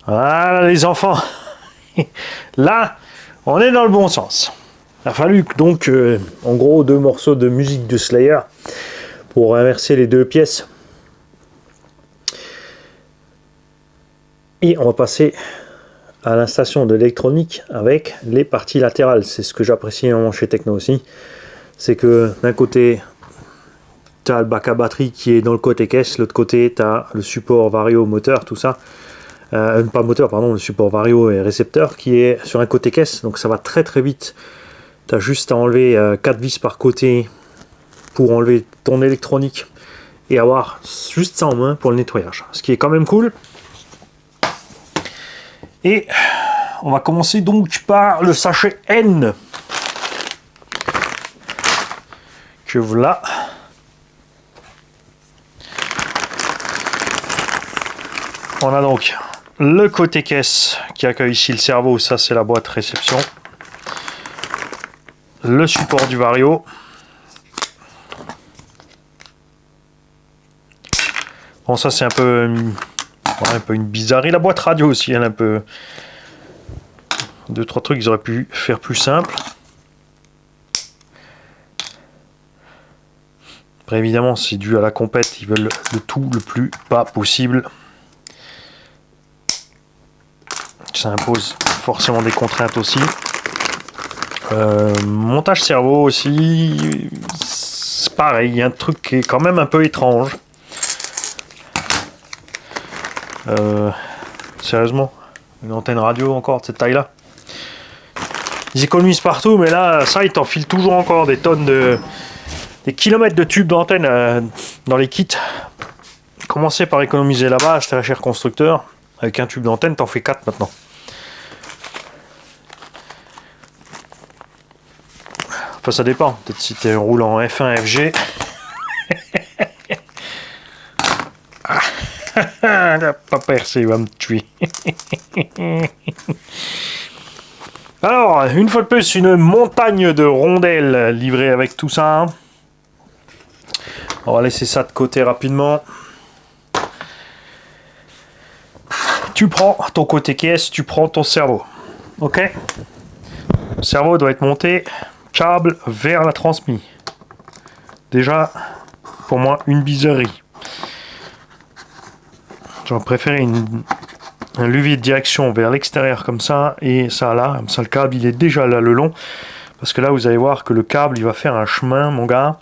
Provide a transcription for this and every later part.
Voilà les enfants. Là, on est dans le bon sens. Il a fallu donc, en gros, 2 morceaux de musique de Slayer pour inverser les 2 pièces. Et on va passer à l'installation de l'électronique avec les parties latérales. C'est ce que j'apprécie énormément chez Techno aussi. C'est que d'un côté, tu as le bac à batterie qui est dans le côté caisse, l'autre côté, tu as le support vario moteur, tout ça. Pas moteur, pardon, le support vario et récepteur qui est sur un côté caisse, donc ça va très très vite. Tu as juste à enlever 4 vis par côté pour enlever ton électronique et avoir juste ça en main pour le nettoyage. Ce qui est quand même cool. Et on va commencer donc par le sachet N. Que voilà. On a donc le côté caisse qui accueille ici le cerveau, ça c'est la boîte réception. Le support du vario. Bon, ça c'est un peu une bizarrerie. La boîte radio aussi, elle est un peu... 2-3 trucs qu'ils auraient pu faire plus simple. Après évidemment c'est dû à la compète, ils veulent le tout le plus bas possible. Ça impose forcément des contraintes aussi. Montage cerveau aussi, c'est pareil, il y a un truc qui est quand même un peu étrange. Sérieusement, une antenne radio encore de cette taille là. Ils économisent partout, mais là, ça, ils t'enfilent toujours encore des tonnes des kilomètres de tubes d'antenne dans les kits. Commencez par économiser là-bas, acheter un cher constructeur. Avec un tube d'antenne, t'en fais 4 maintenant. Enfin, ça dépend. Peut-être si tu roules en F1, FG. Pas percé, il va me tuer. Alors, une fois de plus, une montagne de rondelles livrées avec tout ça. On va laisser ça de côté rapidement. Tu prends ton côté caisse, tu prends ton cerveau. Ok? Le cerveau doit être monté câble vers la transmise. Déjà, pour moi, une bizarrerie. J'aurais préféré un levier de direction vers l'extérieur comme ça, et ça là, comme ça le câble il est déjà là le long, parce que là vous allez voir que le câble il va faire un chemin mon gars,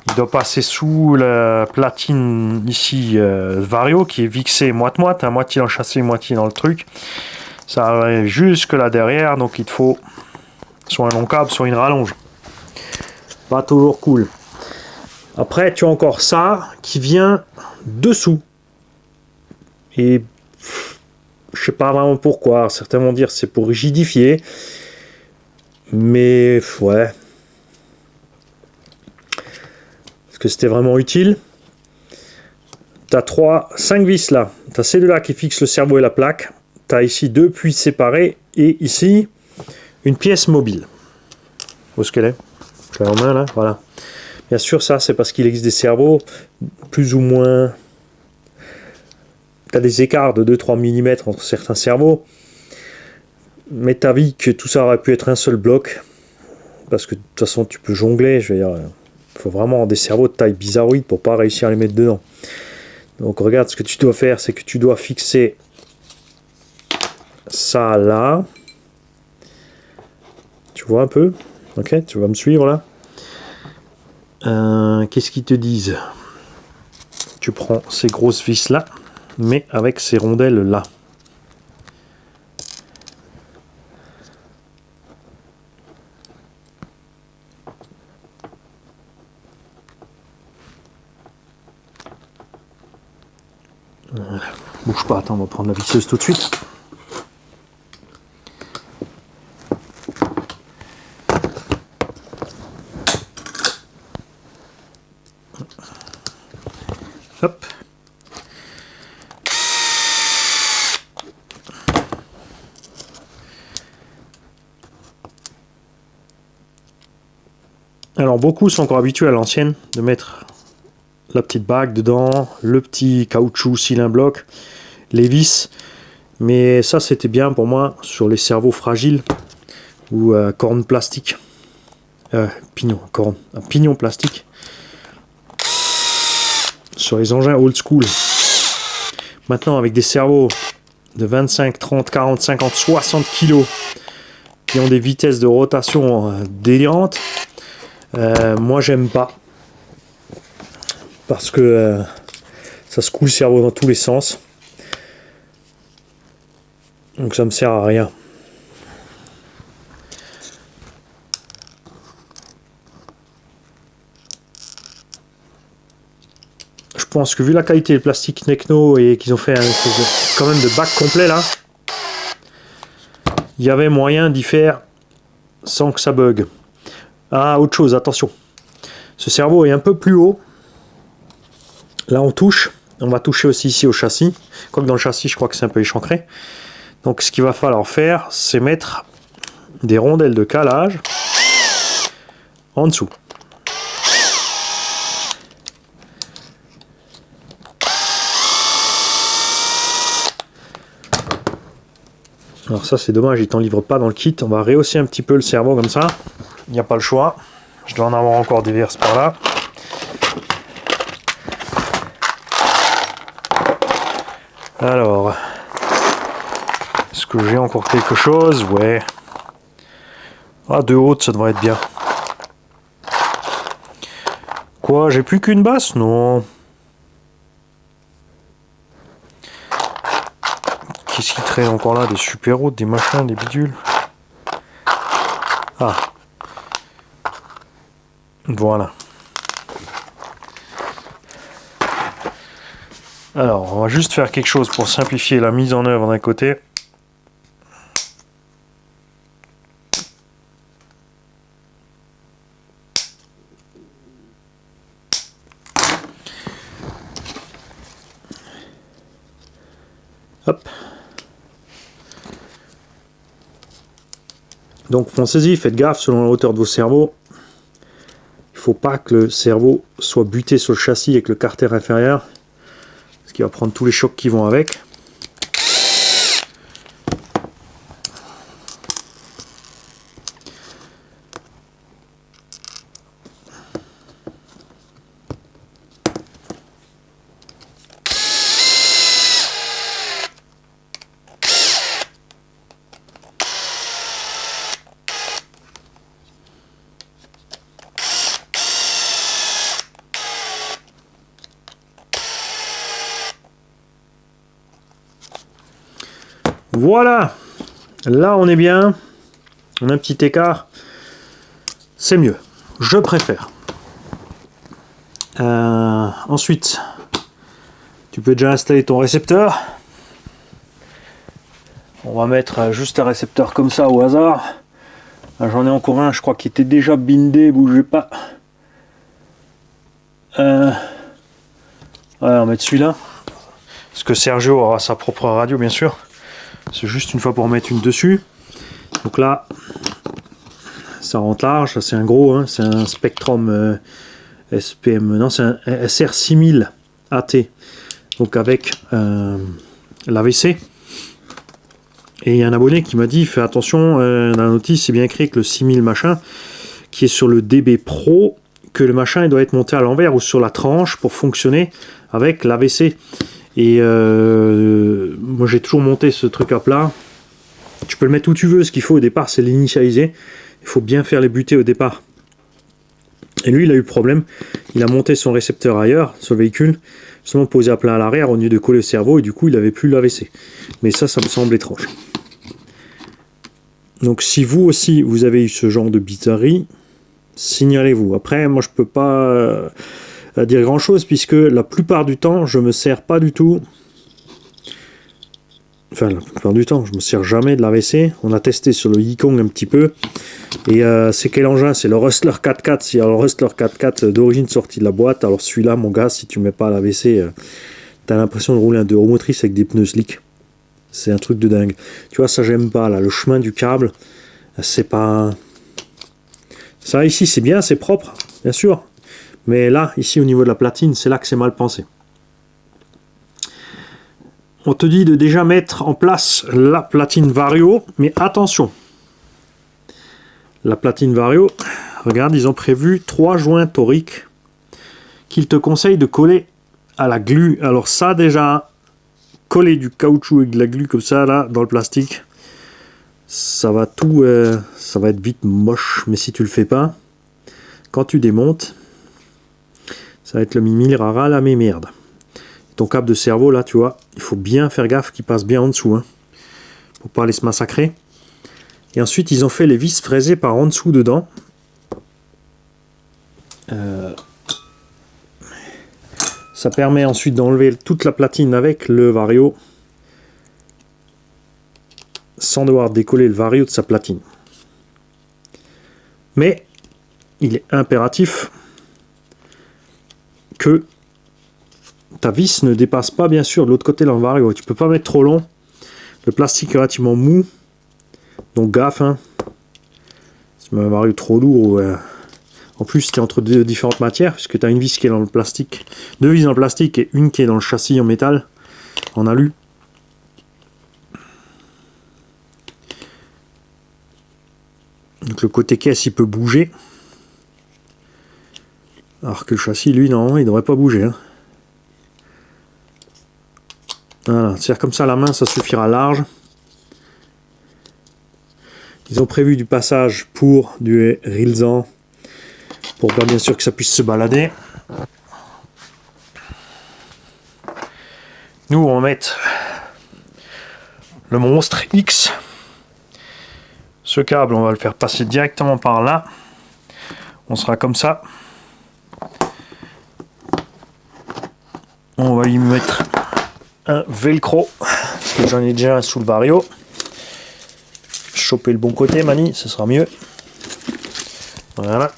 il doit passer sous la platine ici vario qui est vixée moite-moite, hein, moitié dans le châssis, moitié dans le truc, ça arrive jusque là derrière, donc il te faut soit un long câble, soit une rallonge, pas toujours cool. Après tu as encore ça qui vient dessous, et je sais pas vraiment pourquoi. Certains vont dire c'est pour rigidifier, mais ouais, est-ce que c'était vraiment utile? T'as 5 vis là. T'as ces deux là qui fixent le cerveau et la plaque. T'as ici 2 puits séparés et ici une pièce mobile. Où est-ce qu'elle est? Je l'ai en main là, voilà. Bien sûr, ça c'est parce qu'il existe des cerveaux plus ou moins. Tu as des écarts de 2-3 mm entre certains cerveaux, mais tu as vu que tout ça aurait pu être un seul bloc, parce que de toute façon tu peux jongler, je veux dire, il faut vraiment des cerveaux de taille bizarroïde pour pas réussir à les mettre dedans. Donc regarde, ce que tu dois faire, c'est que tu dois fixer ça là, tu vois un peu, ok, tu vas me suivre là. Qu'est-ce qu'ils te disent? Tu prends ces grosses vis là, mais avec ces rondelles là. Bouge pas, attends, on va prendre la visseuse tout de suite. Hop. Alors beaucoup sont encore habitués à l'ancienne de mettre la petite bague dedans, le petit caoutchouc cylindre bloc, les vis. Mais ça, c'était bien pour moi sur les cerveaux fragiles ou cornes plastiques. Pignon plastique. Sur les engins old school. Maintenant, avec des cerveaux de 25, 30, 40, 50, 60 kg qui ont des vitesses de rotation délirantes, moi j'aime pas. Parce que ça secoue le cerveau dans tous les sens. Donc ça me sert à rien. Je pense que vu la qualité du plastique Necno et qu'ils ont fait quand même de bac complet là, il y avait moyen d'y faire sans que ça bug. Ah, autre chose, attention. Ce cerveau est un peu plus haut. Là on touche. On va toucher aussi ici au châssis. Quoique dans le châssis je crois que c'est un peu échancré. Donc ce qu'il va falloir faire, c'est mettre des rondelles de calage en dessous. Alors ça c'est dommage, il t'en livre pas dans le kit. On va rehausser un petit peu le cerveau comme ça. Il n'y a pas le choix. Je dois en avoir encore des verses par là. Alors, est-ce que j'ai encore quelque chose? Ouais. Ah, de haute, ça devrait être bien. Quoi, j'ai plus qu'une basse? Non. Qu'est-ce qui traîne encore là? Des super hautes, des machins, des bidules. Ah. Voilà. Alors, on va juste faire quelque chose pour simplifier la mise en œuvre d'un côté. Hop. Donc foncez-y, faites gaffe selon la hauteur de vos cerveaux. Il ne faut pas que le cerveau soit buté sur le châssis avec le carter inférieur. Parce qu'il va prendre tous les chocs qui vont avec. Voilà, là on est bien, on a un petit écart, c'est mieux, je préfère. Ensuite, tu peux déjà installer ton récepteur. On va mettre juste un récepteur comme ça au hasard. J'en ai encore un, je crois, qui était déjà bindé, bougez pas. Ouais, on va mettre celui-là. Parce que Sergio aura sa propre radio, bien sûr. C'est juste une fois pour mettre une dessus. Donc là, ça rentre large. C'est un gros, hein, c'est un Spectrum SPM. Non, c'est un SR6000 AT. Donc avec l'AVC. Et il y a un abonné qui m'a dit, fais attention, dans la notice, c'est bien écrit que le 6000 machin, qui est sur le DB Pro, que le machin il doit être monté à l'envers ou sur la tranche pour fonctionner avec l'AVC. Et moi j'ai toujours monté ce truc à plat. Tu peux le mettre où tu veux, ce qu'il faut au départ c'est l'initialiser. Il faut bien faire les butées au départ. Et lui il a eu le problème, il a monté son récepteur ailleurs sur le véhicule, seulement posé à plat à l'arrière au lieu de coller le cerveau et du coup il n'avait plus l'AVC. Mais ça me semble étrange. Donc si vous aussi vous avez eu ce genre de bizarrerie, signalez-vous. Après moi je peux pas dire grand chose puisque la plupart du temps je me sers pas du tout, enfin la plupart du temps je me sers jamais de l'AVC. On a testé sur le Yikong un petit peu et c'est quel engin? C'est le Rustler 4x4. Si alors le Rustler 4x4 d'origine sorti de la boîte, alors celui-là mon gars, si tu mets pas l'AVC t'as l'impression de rouler un 2 roues motrices avec des pneus slick. C'est un truc de dingue. Tu vois, ça j'aime pas là, le chemin du câble, c'est pas ça. Ici c'est bien, c'est propre bien sûr. Mais là, ici au niveau de la platine, c'est là que c'est mal pensé. on te dit de déjà mettre en place la platine Vario, mais attention, la platine Vario, regarde, ils ont prévu 3 joints toriques qu'ils te conseillent de coller à la glu. Alors ça déjà, coller du caoutchouc avec de la glu comme ça là dans le plastique, ça va être vite moche. Mais si tu le fais pas, quand tu démontes, ça va être le mimi rara la merde. Ton câble de cerveau là, tu vois, il faut bien faire gaffe qu'il passe bien en dessous, hein, pour pas aller se massacrer. Et ensuite ils ont fait les vis fraisées par en dessous dedans. Ça permet ensuite d'enlever toute la platine avec le Vario sans devoir décoller le Vario de sa platine. Mais il est impératif que ta vis ne dépasse pas bien sûr de l'autre côté dans le Vario. Tu peux pas mettre trop long. Le plastique est relativement mou. Donc gaffe, hein. Si tu mets un Vario trop lourd, en plus tu es entre deux différentes matières, puisque tu as une vis qui est dans le plastique, 2 vis dans le plastique et une qui est dans le châssis en métal, en alu. Donc le côté caisse il peut bouger. Alors que le châssis lui non, il devrait pas bouger, hein. Voilà, c'est comme ça la main, ça suffira large. Ils ont prévu du passage pour du Rilsan, pour bien sûr que ça puisse se balader. Nous on va mettre le monstre X. Ce câble on va le faire passer directement par là. On sera comme ça. On va y mettre un velcro, parce que j'en ai déjà un sous le Vario. Choper le bon côté, Mani, ce sera mieux. Voilà.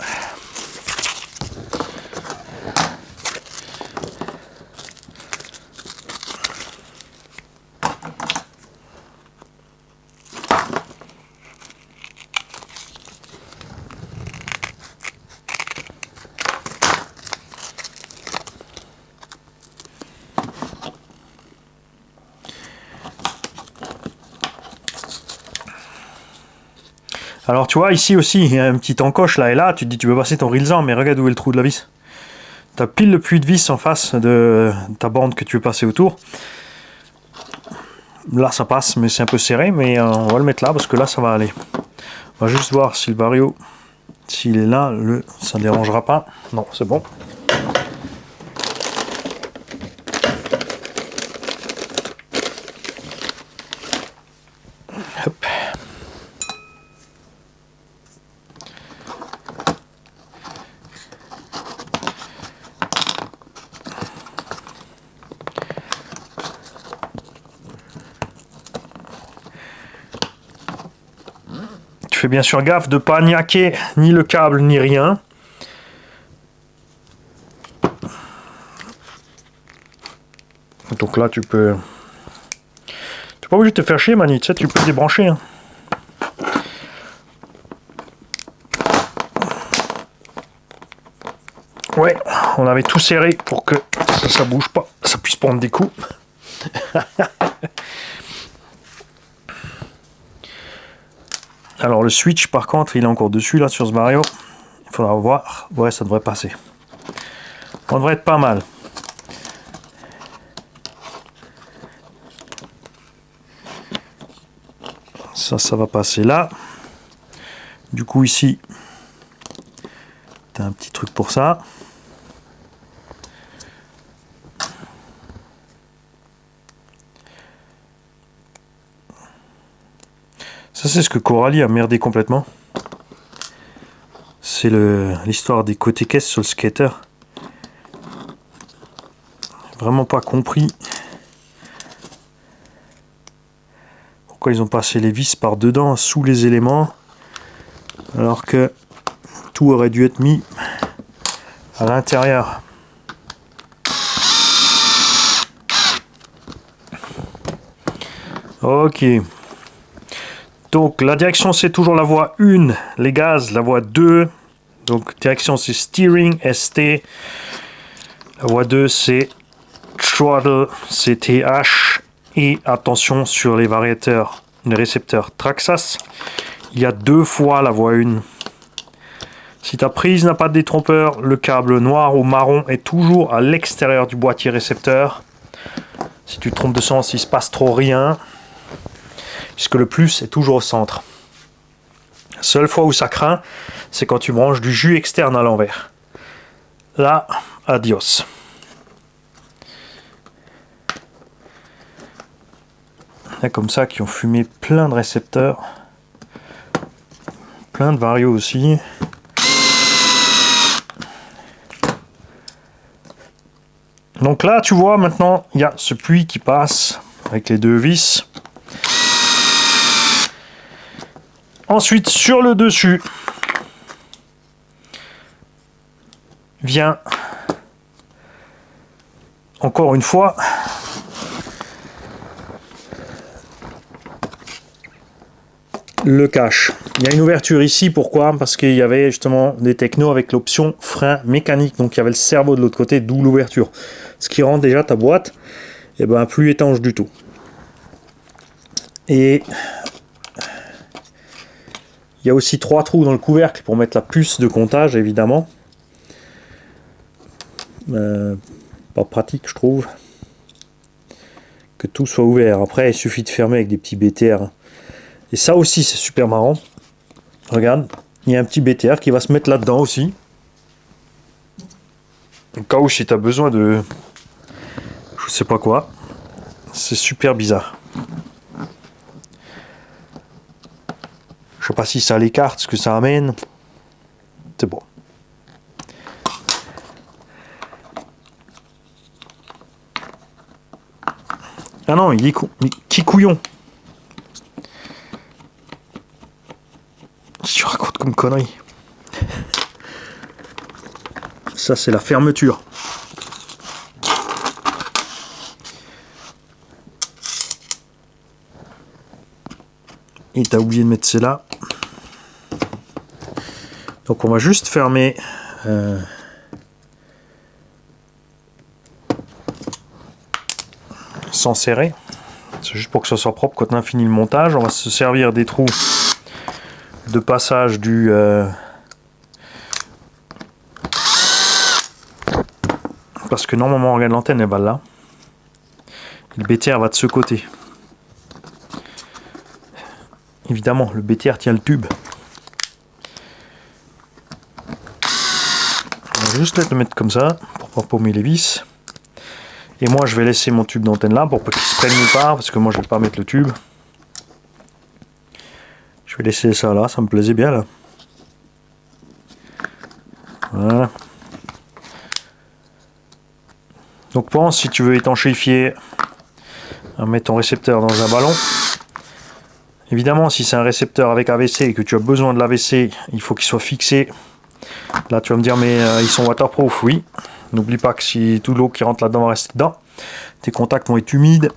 Alors tu vois ici aussi il y a un petit encoche là et là, tu te dis tu veux passer ton Rilsan, mais regarde où est le trou de la vis. Tu as pile le puits de vis en face de ta bande que tu veux passer autour. Là ça passe mais c'est un peu serré, mais on va le mettre là parce que là ça va aller. On va juste voir si le Vario, s'il est là, ça ne dérangera pas. Non, c'est bon. Hop. Fais bien sûr gaffe de ne pas niaquer ni le câble ni rien. Donc là tu peux... Tu n'es pas obligé de te faire chier, Mani, tu sais, tu peux débrancher. Hein. Ouais, on avait tout serré pour que ça bouge pas, ça puisse prendre des coups. Alors le switch par contre il est encore dessus là sur ce Vario. Il faudra voir. Ouais, ça devrait passer. On devrait être pas mal. Ça va passer là. Du coup ici, tu as un petit truc pour ça. Ça c'est ce que Coralie a merdé complètement. C'est l'histoire des côtés caisses sur le skater. Vraiment pas compris pourquoi ils ont passé les vis par dedans sous les éléments alors que tout aurait dû être mis à l'intérieur. Ok. Donc la direction c'est toujours la voie 1, les gaz, la voie 2. Donc direction c'est steering, ST. La voie 2 c'est throttle, c'est TH. Et attention sur les variateurs, les récepteurs Traxxas, il y a 2 fois la voie 1. Si ta prise n'a pas de détrompeur, le câble noir ou marron est toujours à l'extérieur du boîtier récepteur. Si tu te trompes de sens, il se passe trop rien, puisque le plus est toujours au centre. La seule fois où ça craint, c'est quand tu branches du jus externe à l'envers. Là, adios. Il y a comme ça qui ont fumé plein de récepteurs, plein de varios aussi. Donc là, tu vois, maintenant, il y a ce puits qui passe avec les 2 vis. Ensuite, sur le dessus, vient, encore une fois, le cache. Il y a une ouverture ici, pourquoi? Parce qu'il y avait justement des technos avec l'option frein mécanique, donc il y avait le cerveau de l'autre côté, d'où l'ouverture. Ce qui rend déjà ta boîte plus étanche du tout. Et il y a aussi 3 trous dans le couvercle pour mettre la puce de comptage, évidemment. Pas pratique, je trouve, que tout soit ouvert. Après, il suffit de fermer avec des petits BTR. Et ça aussi, c'est super marrant. Regarde, il y a un petit BTR qui va se mettre là-dedans aussi. Au cas où si tu as besoin de... je sais pas quoi. C'est super bizarre. Je sais pas si ça l'écarte, ce que ça amène. C'est bon. Ah non, il est qui couillon. Je raconte comme connerie. Ça, c'est la fermeture. Et t'as oublié de mettre celle-là. Donc on va juste fermer sans serrer. C'est juste pour que ça soit propre quand on a fini le montage. On va se servir des trous de passage du parce que normalement, regarde, l'antenne elle va là. Le BTR va de ce côté. Évidemment, le BTR tient le tube. On va juste le mettre comme ça pour pas paumer les vis. Et moi, je vais laisser mon tube d'antenne là pour pas qu'il se prenne nulle part, parce que moi, je vais pas mettre le tube. Je vais laisser ça là, ça me plaisait bien là. Voilà. Donc pense, si tu veux étanchéifier, à mettre ton récepteur dans un ballon. Évidemment, si c'est un récepteur avec AVC et que tu as besoin de l'AVC, il faut qu'il soit fixé. Là, tu vas me dire, mais ils sont waterproof, oui. N'oublie pas que si toute l'eau qui rentre là-dedans va rester dedans, tes contacts vont être humides.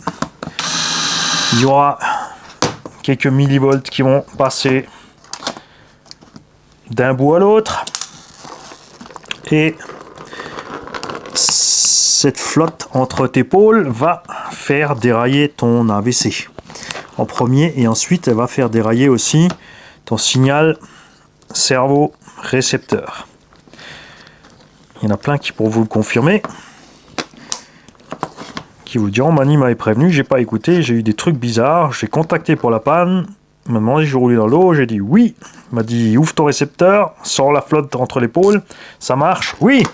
Il y aura quelques millivolts qui vont passer d'un bout à l'autre. Et cette flotte entre tes pôles va faire dérailler ton AVC en premier, et ensuite elle va faire dérailler aussi ton signal cerveau récepteur. Il y en a plein qui pourront vous le confirmer, qui vous diront Mani m'avait prévenu, j'ai pas écouté, j'ai eu des trucs bizarres, j'ai contacté pour la panne, il m'a demandé si je roulais dans l'eau, j'ai dit oui, il m'a dit ouvre ton récepteur, sors la flotte entre les pôles, ça marche, oui.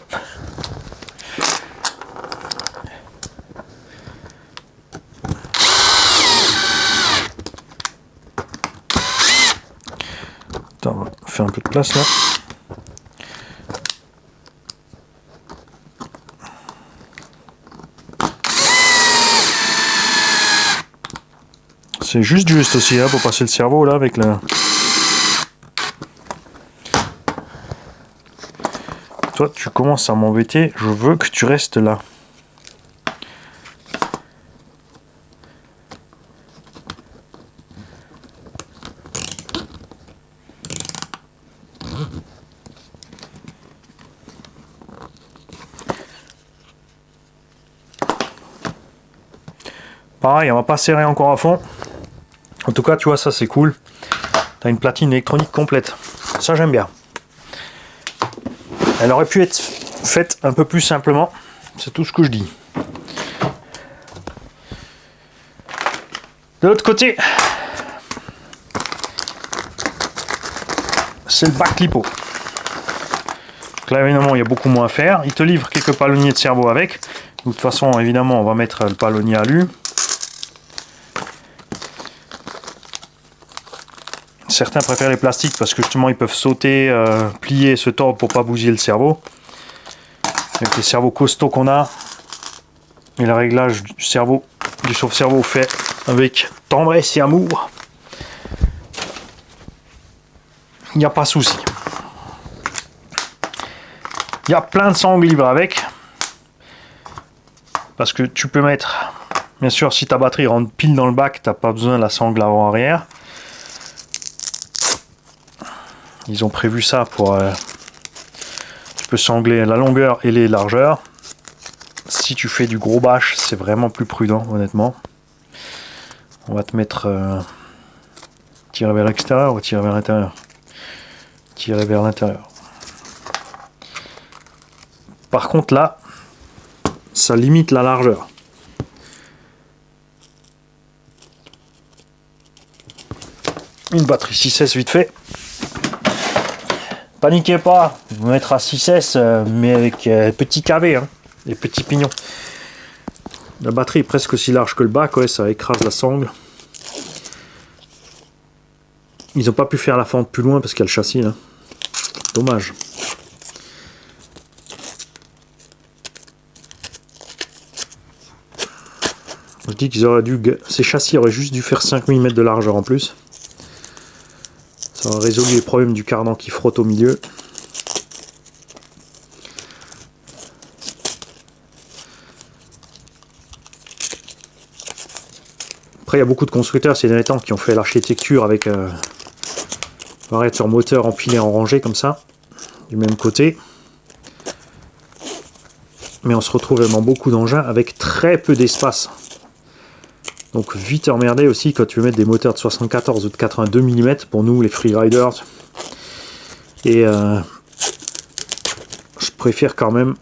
Attends, on va faire un peu de place là. C'est juste aussi hein, pour passer le cerveau là avec la... Toi tu commences à m'embêter, je veux que tu restes là. Pareil, on va pas serrer encore à fond. En tout cas, tu vois, ça c'est cool. Tu as une platine électronique complète. Ça, j'aime bien. Elle aurait pu être faite un peu plus simplement. C'est tout ce que je dis. De l'autre côté, c'est le bac lipo. Donc là, évidemment, il y a beaucoup moins à faire. Il te livre quelques palonniers de cerveau avec. De toute façon, évidemment, on va mettre le palonnier alu. Certains préfèrent les plastiques parce que justement, ils peuvent sauter, plier, se tordre pour pas bousiller le cerveau. Avec les cerveaux costauds qu'on a. Et le réglage du cerveau, du sauve-cerveau fait avec tendresse et amour. Il n'y a pas de souci. Il y a plein de sangles libres avec. Parce que tu peux mettre... Bien sûr, si ta batterie rentre pile dans le bac, tu n'as pas besoin de la sangle avant-arrière. Ils ont prévu ça pour... tu peux sangler la longueur et les largeurs. Si tu fais du gros bâche, c'est vraiment plus prudent, honnêtement. On va te mettre... tirer vers l'extérieur ou tirer vers l'intérieur? Tirer vers l'intérieur. Par contre, là, ça limite la largeur. Une batterie 6S vite fait. Paniquez pas, on va mettre à 6S, mais avec petit KV, hein, les petits pignons. La batterie est presque aussi large que le bac, ouais, ça écrase la sangle. Ils n'ont pas pu faire la fente plus loin parce qu'il y a le châssis là. Dommage. Je dis qu'ils auraient dû... Ces châssis auraient juste dû faire 5 mm de largeur en plus. Ça aurait résolu les problèmes du cardan qui frotte au milieu. Après, il y a beaucoup de constructeurs ces derniers temps qui ont fait l'architecture avec variateur moteur empilé en rangée comme ça, du même côté. Mais on se retrouve dans beaucoup d'engins avec très peu d'espace. Donc vite emmerdé aussi quand tu veux mettre des moteurs de 74 ou de 82 mm pour nous les freeriders. Et je préfère quand même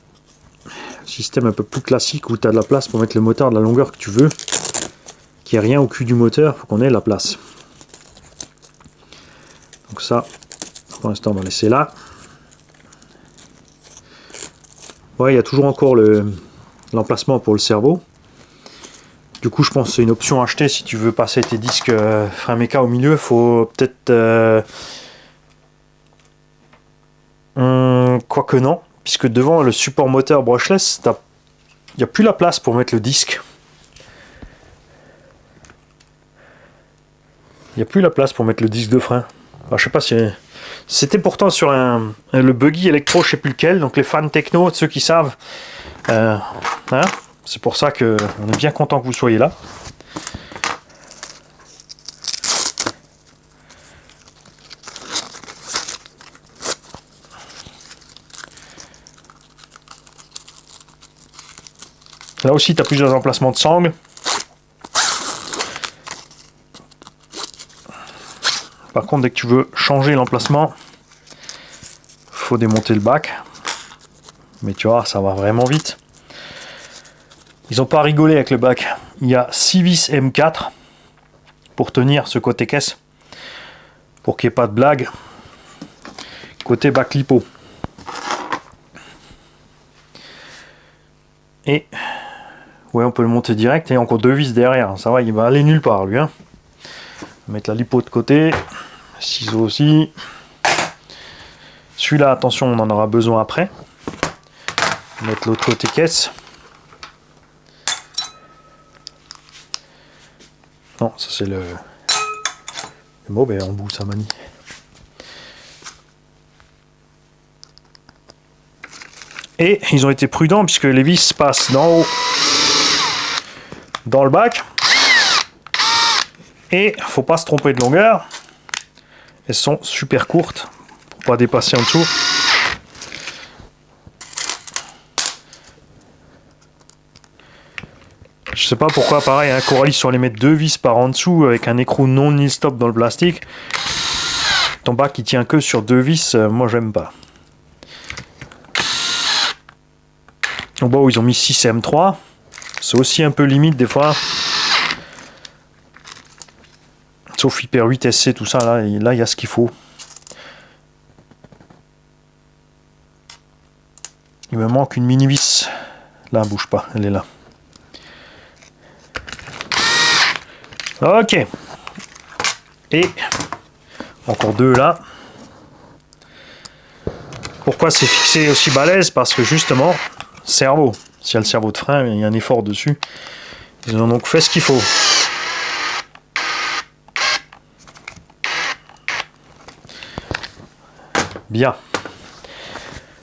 un système un peu plus classique où tu as de la place pour mettre le moteur de la longueur que tu veux. Qu'il n'y ait rien au cul du moteur, il faut qu'on ait la place. Donc ça, pour l'instant on va laisser là. Ouais, il y a toujours encore l'emplacement pour le cerveau. Du coup, je pense que c'est une option à acheter si tu veux passer tes disques frein méca au milieu. Il faut peut-être... quoique non, puisque devant le support moteur brushless, il n'y a plus la place pour mettre le disque. Il n'y a plus la place pour mettre le disque de frein. Alors, je sais pas si... C'était pourtant sur le buggy électro, je sais plus lequel, donc les fans techno, ceux qui savent... hein, c'est pour ça qu'on est bien content que vous soyez là. Là aussi, tu as plusieurs emplacements de sangles. Par contre, dès que tu veux changer l'emplacement, faut démonter le bac. Mais tu vois, ça va vraiment vite. Ils n'ont pas rigolé avec le bac. Il y a 6 vis M4 pour tenir ce côté caisse. Pour qu'il n'y ait pas de blague. Côté bac lipo. Et ouais, on peut le monter direct. Et encore 2 vis derrière. Ça va, il va aller nulle part lui. Hein. On va mettre la lipo de côté. Ciseaux aussi. Celui-là, attention, on en aura besoin après. On va mettre l'autre côté caisse. Non, ça c'est le mot, ben en bout ça manie. Et ils ont été prudents puisque les vis passent d'en haut dans le bac. Et faut pas se tromper de longueur. Elles sont super courtes pour pas dépasser en dessous. sais pas pourquoi, pareil, hein, Coralis sur les mettre 2 vis par en dessous avec un écrou non nil stop dans le plastique. Ton bac qui tient que sur 2 vis, moi j'aime pas. Au bas où ils ont mis 6 M3, c'est aussi un peu limite des fois. Sauf Hyper 8 SC, tout ça, là il y a ce qu'il faut. Il me manque une mini vis. Là, bouge pas, elle est là. Ok. Et encore 2 là. Pourquoi c'est fixé aussi balèze? Parce que justement, cerveau. S'il y a le cerveau de frein, il y a un effort dessus. Ils ont donc fait ce qu'il faut. Bien.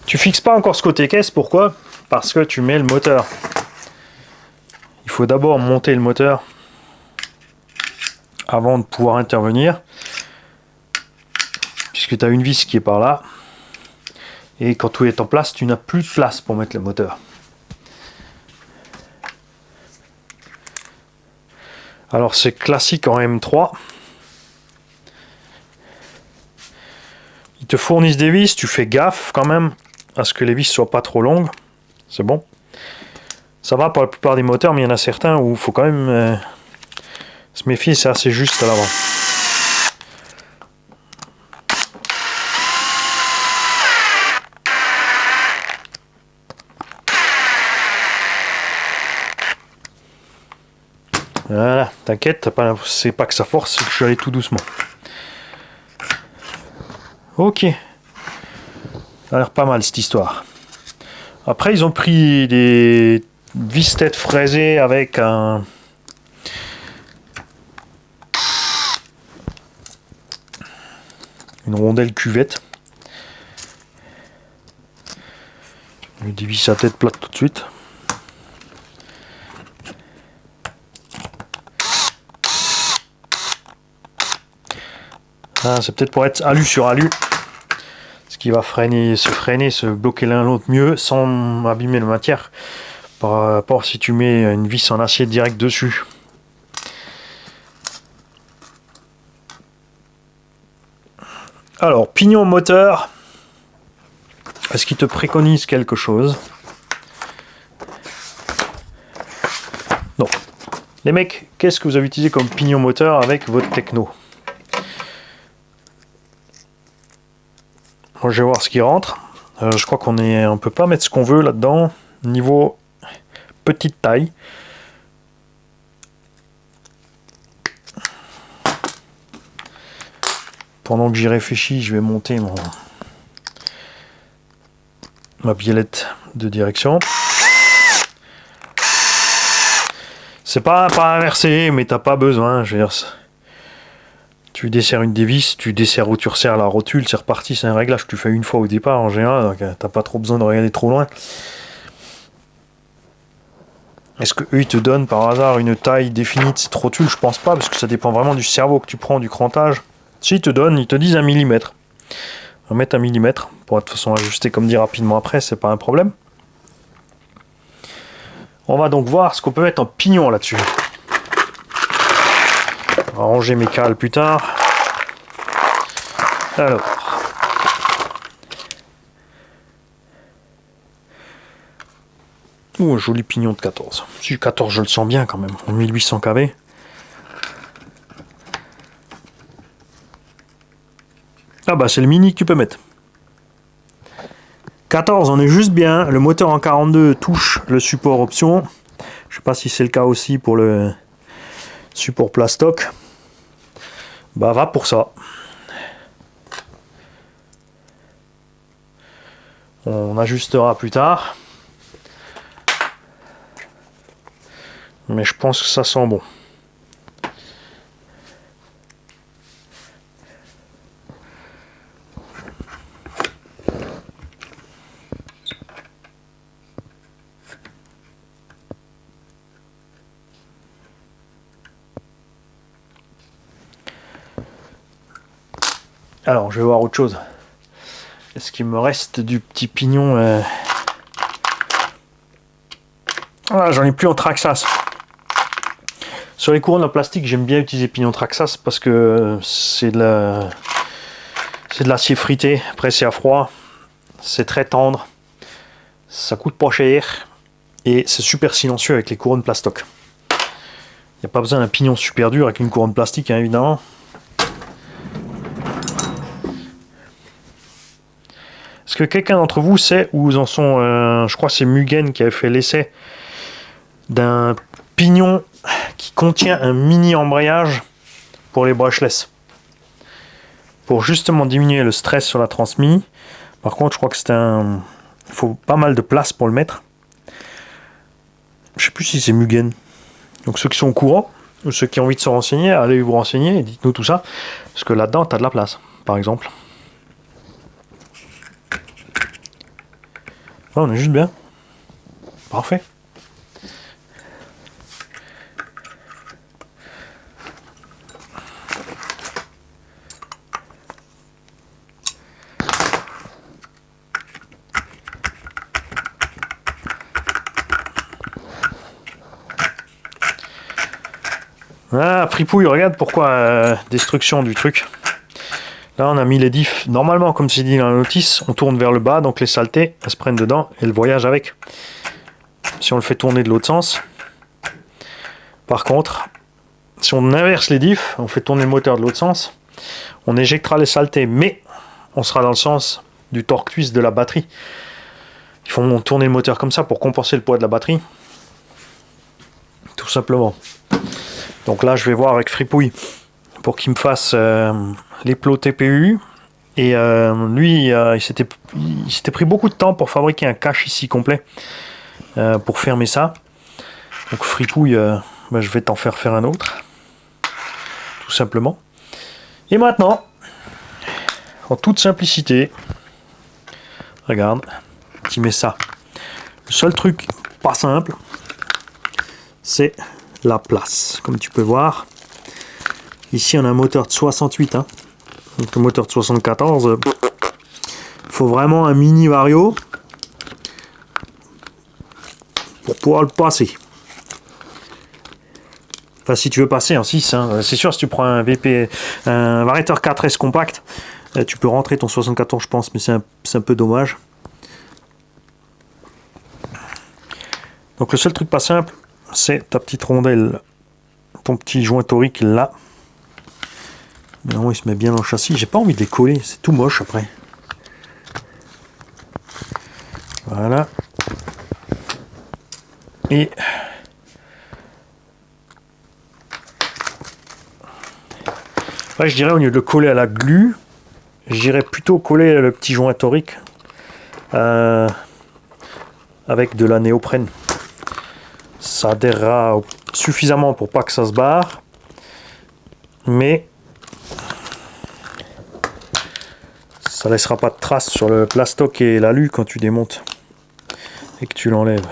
Tu fixes pas encore ce côté caisse, pourquoi? Parce que tu mets le moteur. Il faut d'abord monter le moteur avant de pouvoir intervenir. Puisque tu as une vis qui est par là. Et quand tout est en place, tu n'as plus de place pour mettre le moteur. Alors c'est classique en M3. Ils te fournissent des vis, tu fais gaffe quand même à ce que les vis soient pas trop longues. C'est bon. Ça va pour la plupart des moteurs, mais il y en a certains où il faut quand même se méfier, c'est assez juste à l'avant. Voilà, t'inquiète, c'est pas que ça force, c'est que je suis allé tout doucement. Ok. Ça a l'air pas mal cette histoire. Après, ils ont pris des vis tête fraisées avec une rondelle cuvette. Je dévisse sa tête plate tout de suite. Ah, c'est peut-être pour être alu sur alu. Ce qui va se bloquer l'un l'autre mieux sans abîmer la matière. Par rapport si tu mets une vis en acier direct dessus. Alors, pignon moteur. Est-ce qu'il te préconise quelque chose? Non. Les mecs, qu'est-ce que vous avez utilisé comme pignon moteur avec votre techno? Moi, je vais voir ce qui rentre. Je crois on peut pas mettre ce qu'on veut là-dedans. Niveau petite taille. Pendant que j'y réfléchis, je vais monter ma biellette de direction. C'est pas inversé, mais t'as pas besoin. Je veux dire, tu desserres une des vis, tu desserres où tu resserres la rotule, c'est reparti, c'est un réglage que tu fais une fois au départ en général, donc t'as pas trop besoin de regarder trop loin. Est-ce que eux ils te donnent par hasard une taille définie de cette rotule? Je pense pas, parce que ça dépend vraiment du cerveau que tu prends, du crantage. Si ils te disent 1 mm. On va mettre 1 mm pour de toute façon ajuster comme dit rapidement après, c'est pas un problème. On va donc voir ce qu'on peut mettre en pignon là-dessus. On va ranger mes cales plus tard. Alors. Ouh, un joli pignon de 14. Si 14, je le sens bien quand même. En 1800 kV. Ah bah c'est le mini que tu peux mettre. 14, on est juste bien. Le moteur en 42 touche le support option. Je sais pas si c'est le cas aussi pour le support plastoc. Bah va pour ça. On ajustera plus tard. Mais je pense que ça sent bon. Alors, je vais voir autre chose. Est-ce qu'il me reste du petit pignon Ah, j'en ai plus en Traxxas. Sur les couronnes en plastique, j'aime bien utiliser Pinion Traxxas parce que c'est de l'acier frité, pressé à froid. C'est très tendre. Ça coûte pas cher. Et c'est super silencieux avec les couronnes plastoc. Il n'y a pas besoin d'un pignon super dur avec une couronne plastique, hein, évidemment. Est-ce que quelqu'un d'entre vous sait où en sont... je crois que c'est Mugen qui avait fait l'essai d'un pignon qui contient un mini embrayage pour les brushless. Pour justement diminuer le stress sur la transmise. Par contre, je crois que c'est un... Il faut pas mal de place pour le mettre. Je sais plus si c'est Mugen. Donc ceux qui sont au courant, ou ceux qui ont envie de se renseigner, allez vous renseigner et dites-nous tout ça. Parce que là-dedans, tu as de la place, par exemple. Oh, on est juste bien. Parfait. Ah, fripouille, regarde pourquoi destruction du truc. Là, on a mis les diffs. Normalement, comme c'est dit dans la notice, on tourne vers le bas, donc les saletés, elles se prennent dedans et elles voyagent avec. Si on le fait tourner de l'autre sens. Par contre, si on inverse les diffs, on fait tourner le moteur de l'autre sens, on éjectera les saletés, mais on sera dans le sens du torque twist de la batterie. Il faut tourner le moteur comme ça pour compenser le poids de la batterie. Tout simplement. Donc là, je vais voir avec Fripouille pour qu'il me fasse les plots TPU. Et lui, il s'était pris beaucoup de temps pour fabriquer un cache ici complet pour fermer ça. Donc Fripouille, je vais t'en faire un autre. Tout simplement. Et maintenant, en toute simplicité, regarde, tu mets ça. Le seul truc pas simple, c'est la place. Comme tu peux voir, ici on a un moteur de 68, hein. Donc le moteur de 74, il faut vraiment un mini vario pour pouvoir le passer. Enfin, si tu veux passer en 6, hein. C'est sûr, si tu prends un variateur 4S compact, tu peux rentrer ton 74, je pense, mais c'est un peu dommage. Donc le seul truc pas simple, c'est ta petite rondelle, ton petit joint torique là. Non, il se met bien dans le châssis. J'ai pas envie de les coller, c'est tout moche après. Voilà. Et ouais, je dirais au lieu de le coller à la glu, je dirais plutôt coller le petit joint torique avec de la néoprène. Ça adhérera suffisamment pour pas que ça se barre, mais ça laissera pas de traces sur le plastoc et l'alu quand tu démontes et que tu l'enlèves.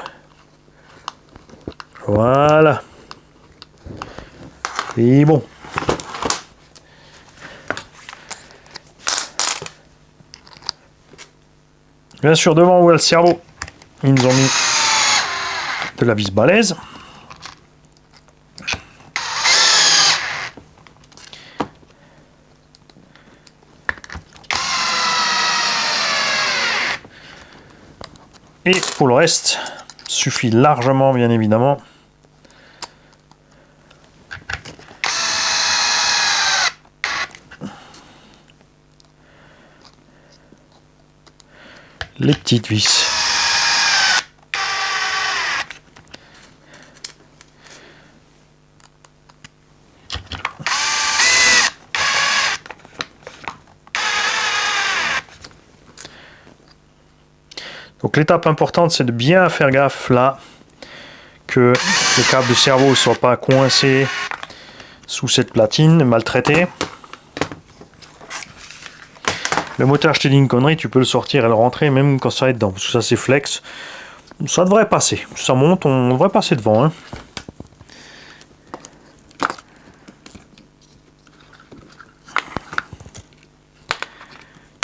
Voilà. Et bon. Bien sûr, devant où est le cerveau, ils nous ont mis de la vis balèze. Et pour le reste, suffit largement, bien évidemment, les petites vis. Donc l'étape importante, c'est de bien faire gaffe là que le câble de cerveau ne soit pas coincé sous cette platine maltraitée. Le moteur, je t'ai dit une connerie, tu peux le sortir et le rentrer même quand ça va être dedans, parce que ça c'est flex. Ça devrait passer, ça monte, on devrait passer devant, hein.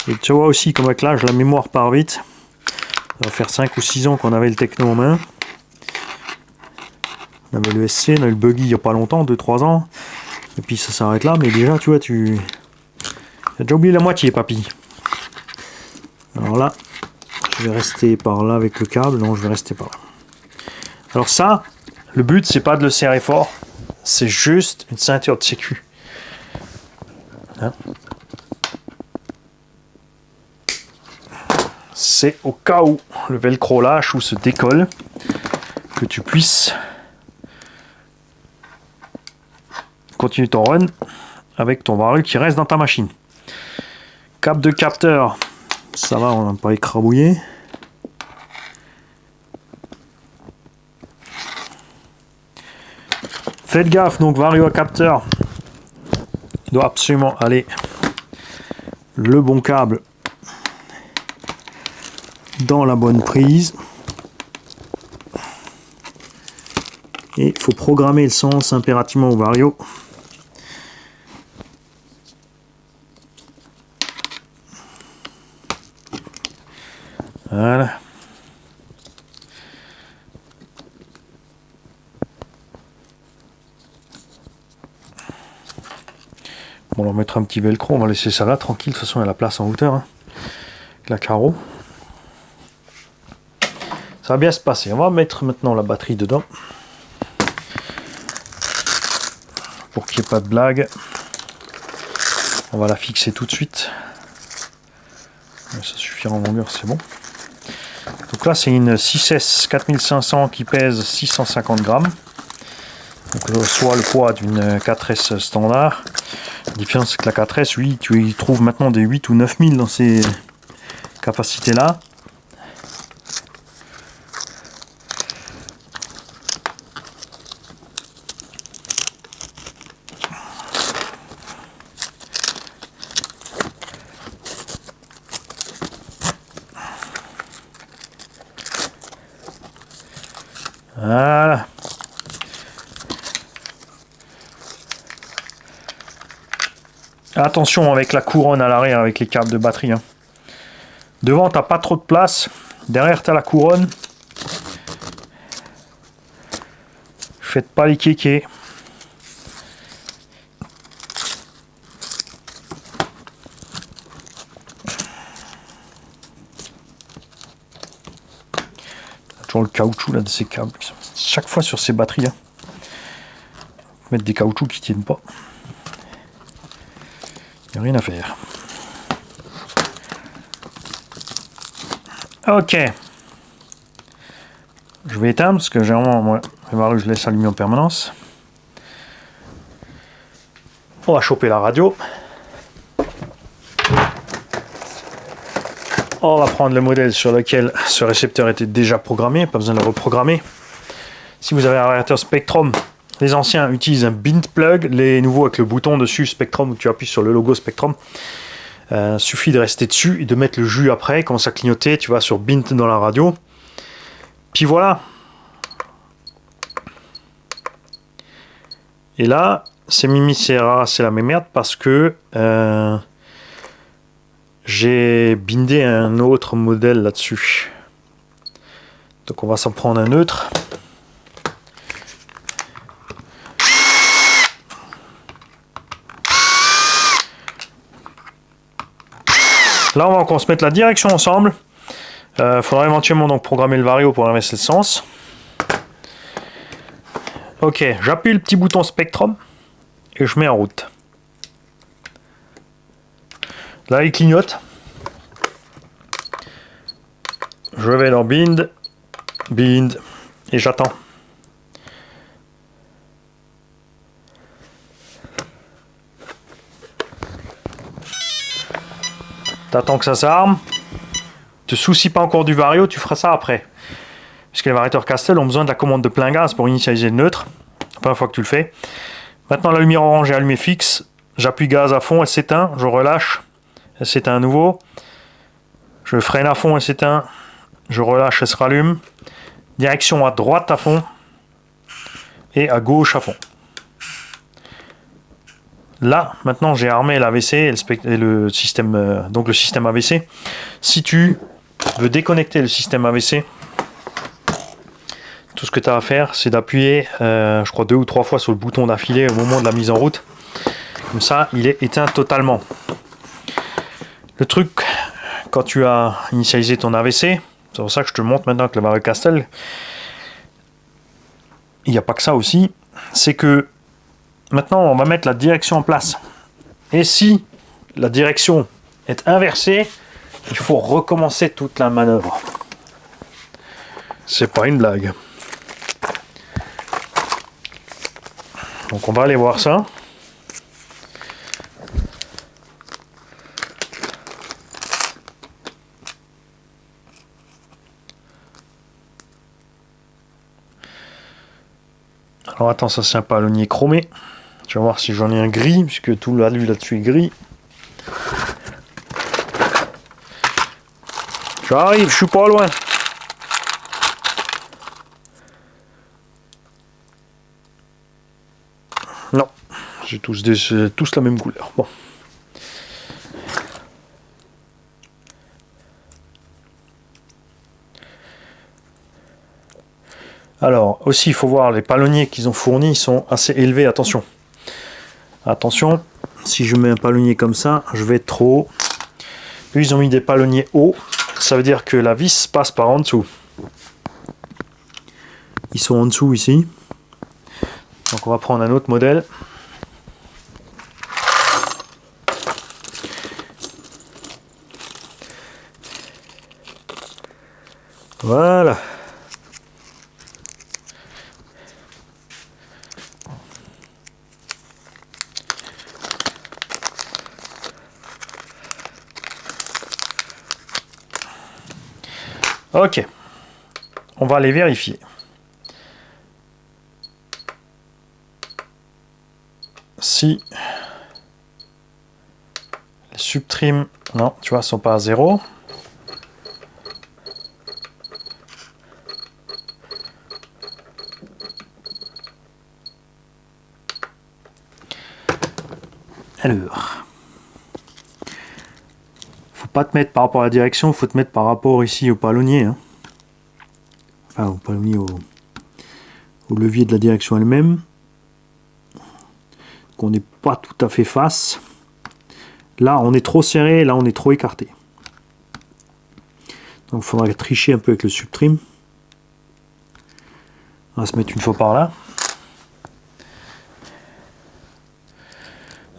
Et tu vois aussi comme avec l'âge, la mémoire part vite. Ça va faire 5 ou 6 ans qu'on avait le techno en main. La avait le SC, on a eu le buggy il n'y a pas longtemps, 2-3 ans. Et puis ça s'arrête là, mais déjà, tu vois, tu as déjà oublié la moitié, papy. Alors là, je vais rester par là avec le câble. Non, je vais rester par là. Alors ça, le but, c'est pas de le serrer fort. C'est juste une ceinture de sécu. Hein? C'est au cas où le velcro lâche ou se décolle, que tu puisses continuer ton run avec ton vario qui reste dans ta machine. Câble de capteur, ça va, on n'a pas écrabouillé. Faites gaffe, donc vario à capteur, il doit absolument aller le bon câble dans la bonne prise. Et il faut programmer le sens impérativement au vario. Voilà. Bon, on va mettre un petit velcro, on va laisser ça là tranquille, de toute façon il y a la place en hauteur. Hein. La carreau. Ça va bien se passer. On va mettre maintenant la batterie dedans. Pour qu'il n'y ait pas de blague. On va la fixer tout de suite. Ça suffira en longueur, c'est bon. Donc là, c'est une 6S 4500 qui pèse 650 grammes. Donc soit le poids d'une 4S standard. La différence, c'est que la 4S, oui, tu y trouves maintenant des 8 ou 9000 dans ces capacités-là. Voilà. Attention avec la couronne à l'arrière, avec les câbles de batterie. Hein. Devant, tu n'as pas trop de place. Derrière, tu as la couronne. Faites pas les kékés. Toujours le caoutchouc là de ces câbles. Chaque fois sur ces batteries. Hein. Mettre des caoutchoucs qui tiennent pas. Il n'y a rien à faire. Ok. Je vais éteindre parce que généralement, moi, je laisse allumer en permanence. On va choper la radio. On va prendre le modèle sur lequel ce récepteur était déjà programmé, pas besoin de le reprogrammer. Si vous avez un radiateur Spectrum, les anciens utilisent un bint plug, les nouveaux avec le bouton dessus Spectrum où tu appuies sur le logo Spectrum. Suffit de rester dessus et de mettre le jus après, commence à clignoter, tu vas sur bint dans la radio. Puis voilà. Et là, c'est Mimi Serra, c'est la même merde parce que j'ai bindé un autre modèle là-dessus. Donc on va s'en prendre un neutre. Là, on va encore se mettre la direction ensemble. Faudra éventuellement donc programmer le vario pour inverser le sens. Ok, j'appuie le petit bouton Spectrum et je mets en route. Là, il clignote. Je vais dans Bind, Bind, et j'attends. T'attends que ça s'arme. Te soucie pas encore du vario, tu feras ça après. Parce que les variateurs Castel ont besoin de la commande de plein gaz pour initialiser le neutre. Pas une fois que tu le fais. Maintenant la lumière orange est allumée fixe. J'appuie gaz à fond, elle s'éteint. Je relâche. Elle s'éteint à nouveau. Je freine à fond, elle s'éteint. Je relâche, elle se rallume. Direction à droite à fond. Et à gauche à fond. Là, maintenant, j'ai armé l'AVC et le système, donc le système AVC. Si tu veux déconnecter le système AVC, tout tout ce que tu as à faire, c'est d'appuyer, je crois 2 ou 3 fois sur le bouton d'affilée au moment de la mise en route. Comme ça, il est éteint totalement. Le truc, quand tu as initialisé ton AVC, c'est pour ça que je te montre maintenant avec le Vario Castel, il n'y a pas que ça aussi, c'est que maintenant on va mettre la direction en place. Et si la direction est inversée, il faut recommencer toute la manœuvre. C'est pas une blague. Donc on va aller voir ça. Alors attends, ça c'est un palonnier chromé. Je vais voir si j'en ai un gris, puisque tout l'alu là-dessus est gris. J'arrive, je suis pas loin. Non, j'ai tous la même couleur. Bon. Alors, aussi, il faut voir, les palonniers qu'ils ont fournis sont assez élevés, attention. Attention, si je mets un palonnier comme ça, je vais être trop haut. Eux, ils ont mis des palonniers hauts, ça veut dire que la vis passe par en dessous. Ils sont en dessous ici. Donc on va prendre un autre modèle. Voilà. Ok, on va aller vérifier. Si les subtrims, non, tu vois, sont pas à 0. Alors, faut pas te mettre par rapport à la direction, faut te mettre par rapport ici au palonnier, hein. Enfin au palonnier, au levier de la direction elle-même. Qu'on n'est pas tout à fait face. Là, on est trop serré, là, on est trop écarté. Donc, il faudra tricher un peu avec le subtrim. On va se mettre une fois par là.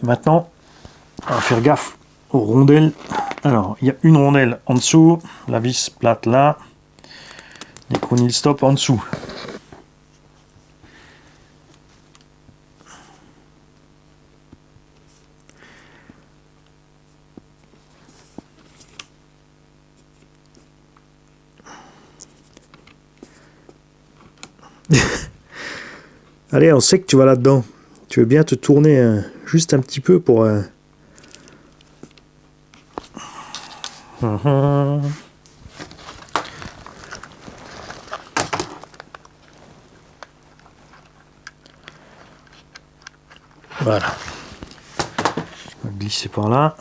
Et maintenant, on va faire gaffe aux rondelles. Alors, il y a une rondelle en dessous, la vis plate là, les chronil stop en dessous. Allez, on sait que tu vas là-dedans. Tu veux bien te tourner juste un petit peu pour... Voilà. On va glisser par là.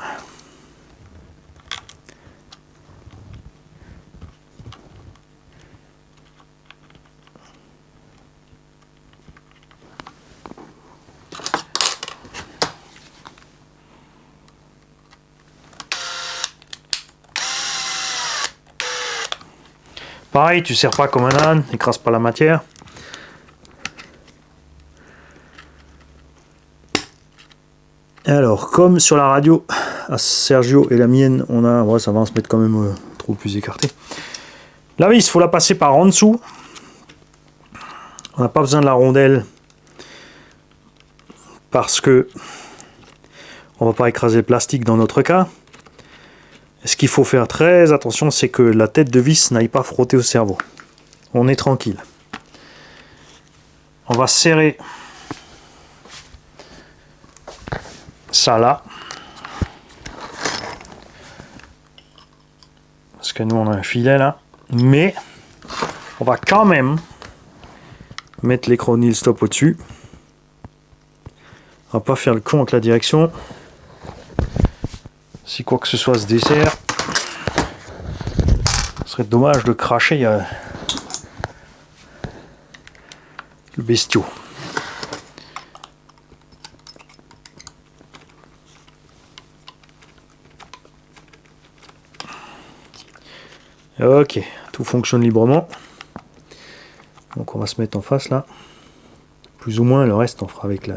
Pareil, tu ne serres pas comme un âne, n'écrase pas la matière. Alors, comme sur la radio à Sergio et la mienne, on a, ouais, ça va se mettre quand même trop plus écarté. La vis, il faut la passer par en dessous. On n'a pas besoin de la rondelle parce que on va pas écraser le plastique dans notre cas. Ce qu'il faut faire très attention, c'est que la tête de vis n'aille pas frotter au cerveau. On est tranquille. On va serrer ça là. Parce que nous on a un filet là. Mais on va quand même mettre les chronil stop au-dessus. On va pas faire le con avec la direction. Si quoi que ce soit se dessert, ce serait dommage de cracher. peu bestiaux. Ok, tout fonctionne librement. Donc on va se mettre en face là. Plus ou moins, le reste on fera avec la...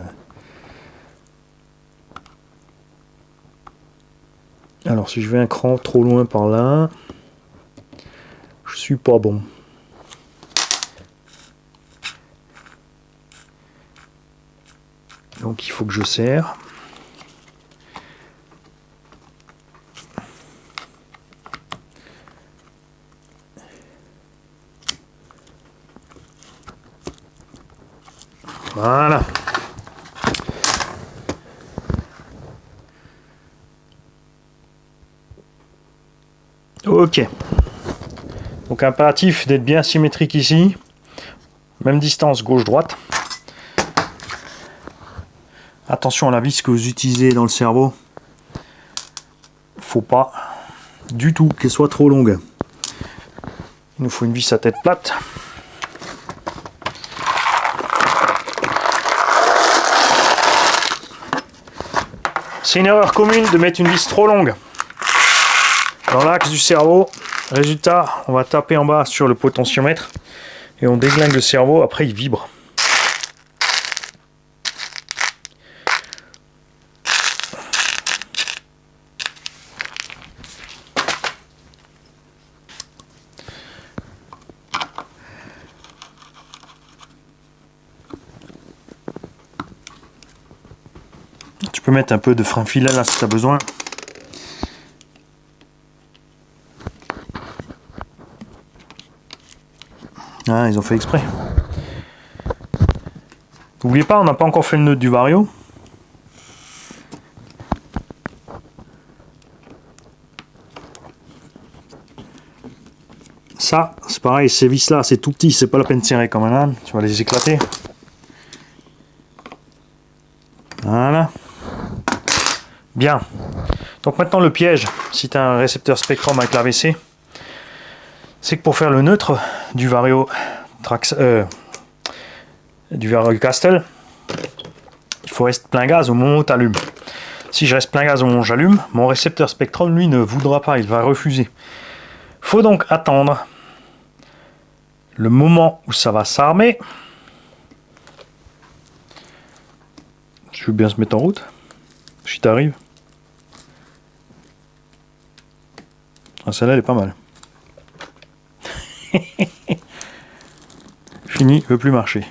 Alors si je vais un cran trop loin par là, je suis pas bon. Donc il faut que je serre. Voilà. Ok. Donc impératif d'être bien symétrique ici. Même distance gauche-droite. Attention à la vis que vous utilisez dans le cerveau. Faut pas du tout qu'elle soit trop longue. Il nous faut une vis à tête plate. C'est une erreur commune de mettre une vis trop longue dans l'axe du cerveau. Résultat, on va taper en bas sur le potentiomètre et on déglingue le cerveau, après il vibre. Tu peux mettre un peu de frein filet là si tu as besoin. Ah, ils ont fait exprès. N'oubliez pas, on n'a pas encore fait le nœud du vario. Ça, c'est pareil, ces vis là, c'est tout petit, c'est pas la peine de serrer comme un âne, tu vas les éclater. Voilà. Bien. Donc maintenant le piège, si tu as un récepteur Spektrum avec l'AVC, c'est que pour faire le neutre du Vario Castle, il faut rester plein gaz au moment où tu allumes. Si je reste plein gaz au moment où j'allume, mon récepteur Spektrum lui ne voudra pas, il va refuser. Faut donc attendre le moment où ça va s'armer. Je veux bien se mettre en route. Si t'arrives. Ah, celle-là elle est pas mal. Fini, veut plus marcher.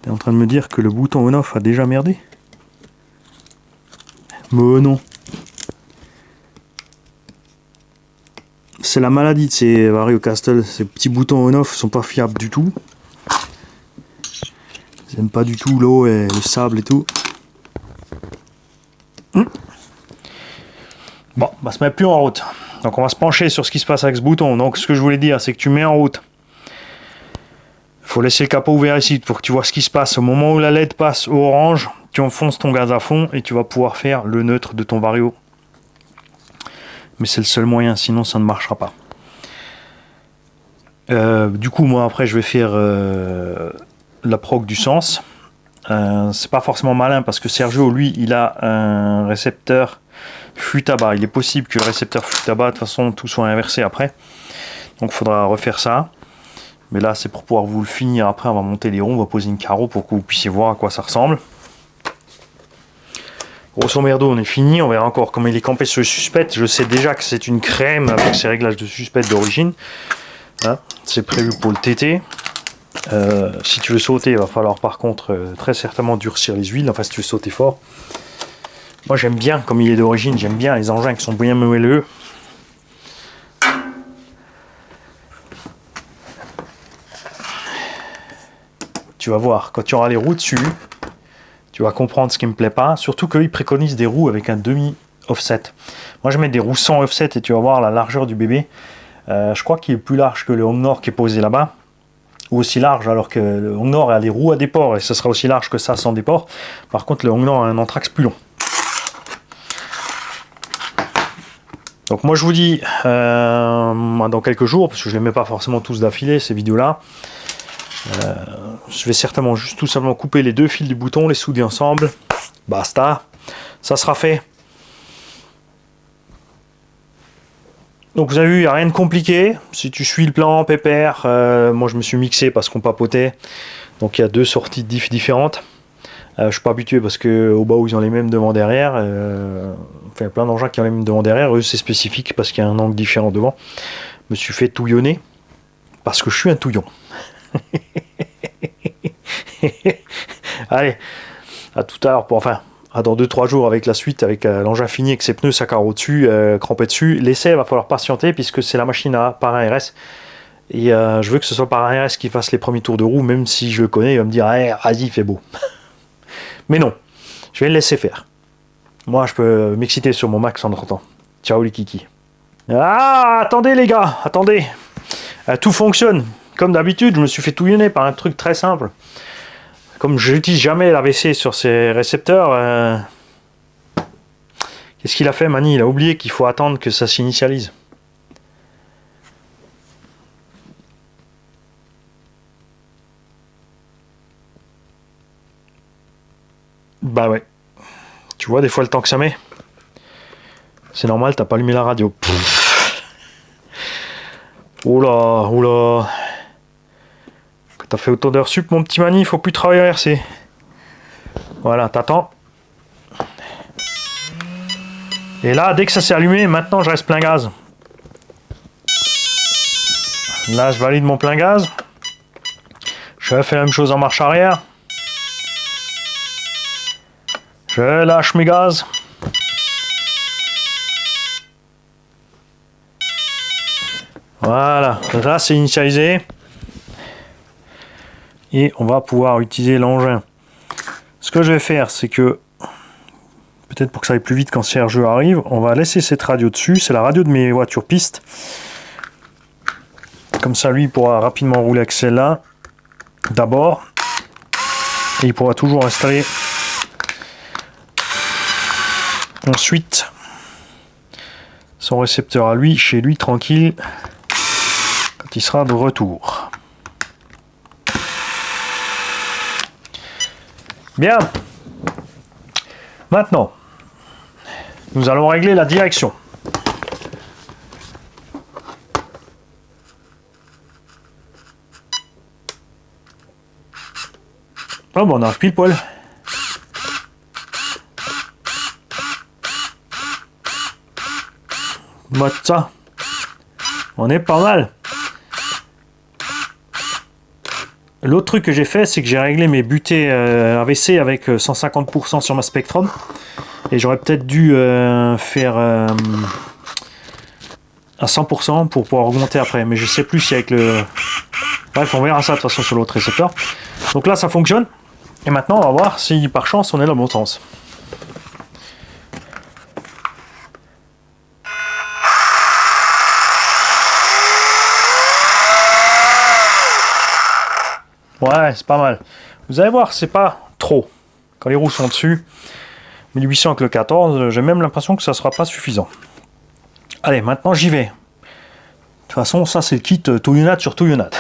T'es en train de me dire que le bouton on-off a déjà merdé? Mais non. C'est la maladie de ces Vario Castle. Ces petits boutons on-off sont pas fiables du tout. Ils aiment pas du tout l'eau et le sable et tout. Bon, bah se met plus en route. Donc on va se pencher sur ce qui se passe avec ce bouton. Donc ce que je voulais dire, c'est que tu mets en route. Il faut laisser le capot ouvert ici pour que tu vois ce qui se passe. Au moment où la LED passe au orange, tu enfonces ton gaz à fond et tu vas pouvoir faire le neutre de ton Vario. Mais c'est le seul moyen, sinon ça ne marchera pas. Du coup, moi après je vais faire la proc du sens. C'est pas forcément malin parce que Sergio, lui, il a un récepteur Futaba. Il est possible que le récepteur Futaba, de toute façon, tout soit inversé après. Donc il faudra refaire ça. Mais là, c'est pour pouvoir vous le finir. Après, on va monter les ronds, on va poser une carreau pour que vous puissiez voir à quoi ça ressemble. Grosso merdo, on est fini. On verra encore comment il est campé sur le suspect. Je sais déjà que c'est une crème avec ses réglages de suspect d'origine. Hein, c'est prévu pour le TT. Si tu veux sauter, il va falloir par contre très certainement durcir les huiles. Enfin, si tu veux sauter fort. Moi, j'aime bien, comme il est d'origine, j'aime bien les engins qui sont bien moelleux. Tu vas voir, quand tu auras les roues dessus, tu vas comprendre ce qui me plaît pas. Surtout qu'ils préconisent des roues avec un demi-offset. Moi, je mets des roues sans offset et tu vas voir la largeur du bébé. Je crois qu'il est plus large que le Hongnor qui est posé là-bas. Ou aussi large, alors que le Hongnor a des roues à déport et ce sera aussi large que ça sans déport. Par contre, le Hongnor a un anthrax plus long. Donc moi je vous dis dans quelques jours, parce que je ne les mets pas forcément tous d'affilée ces vidéos là, je vais certainement juste tout simplement couper les 2 fils du bouton, les souder ensemble, basta, ça sera fait. Donc vous avez vu, il n'y a rien de compliqué, si tu suis le plan pépère, moi je me suis mixé parce qu'on papotait, donc il y a 2 sorties de diff différentes. Je suis pas habitué parce que au bas où ils ont les mêmes devant derrière, il y a plein d'engins qui ont les mêmes devant derrière, eux c'est spécifique parce qu'il y a un angle différent devant. Je me suis fait touillonner parce que je suis un touillon. Allez, à tout à l'heure, dans 2-3 jours avec la suite, avec l'engin fini, avec ses pneus, sa carreau dessus, crampé dessus. L'essai, il va falloir patienter puisque c'est la machine par un RS. Et je veux que ce soit par un RS qui fasse les premiers tours de roue, même si je le connais, il va me dire hey, vas-y, il fait beau. Mais non, je vais le laisser faire. Moi, je peux m'exciter sur mon Max en entretien. Ciao les kiki. Ah, attendez les gars, attendez. Tout fonctionne. Comme d'habitude, je me suis fait touillonner par un truc très simple. Comme je n'utilise jamais l'AVC sur ces récepteurs, qu'est-ce qu'il a fait, Mani? Il a oublié qu'il faut attendre que ça s'initialise. Bah ouais. Tu vois des fois le temps que ça met. C'est normal, t'as pas allumé la radio. Oula, oula. Quand t'as fait autant d'heures sup, mon petit Mani, il faut plus travailler à RC. Voilà, t'attends. Et là, dès que ça s'est allumé, maintenant je reste plein gaz. Là, je valide mon plein gaz. Je fais la même chose en marche arrière. Je lâche mes gaz. Voilà, là c'est initialisé. Et on va pouvoir utiliser l'engin. Ce que je vais faire, c'est que, peut-être pour que ça aille plus vite quand Sergio arrive, on va laisser cette radio dessus. C'est la radio de mes voitures pistes. Comme ça, lui, il pourra rapidement rouler avec celle-là. D'abord. Et il pourra toujours installer ensuite son récepteur à lui, chez lui, tranquille, quand il sera de retour. Bien. Maintenant, nous allons régler la direction. Oh bon, on arrive pile poil. Moi, ça, on est pas mal. L'autre truc que j'ai fait, c'est que j'ai réglé mes butées AVC avec 150% sur ma Spectrum. Et j'aurais peut-être dû faire à 100% pour pouvoir augmenter après. Mais je sais plus si avec le... Bref, on verra ça de toute façon sur l'autre récepteur. Donc là, ça fonctionne. Et maintenant, on va voir si par chance, on est dans le bon sens. Ouais, c'est pas mal. Vous allez voir, c'est pas trop. Quand les roues sont dessus, 1800 avec le 14, j'ai même l'impression que ça sera pas suffisant. Allez, maintenant j'y vais. De toute façon, ça c'est le kit touillonnade sur touillonnade.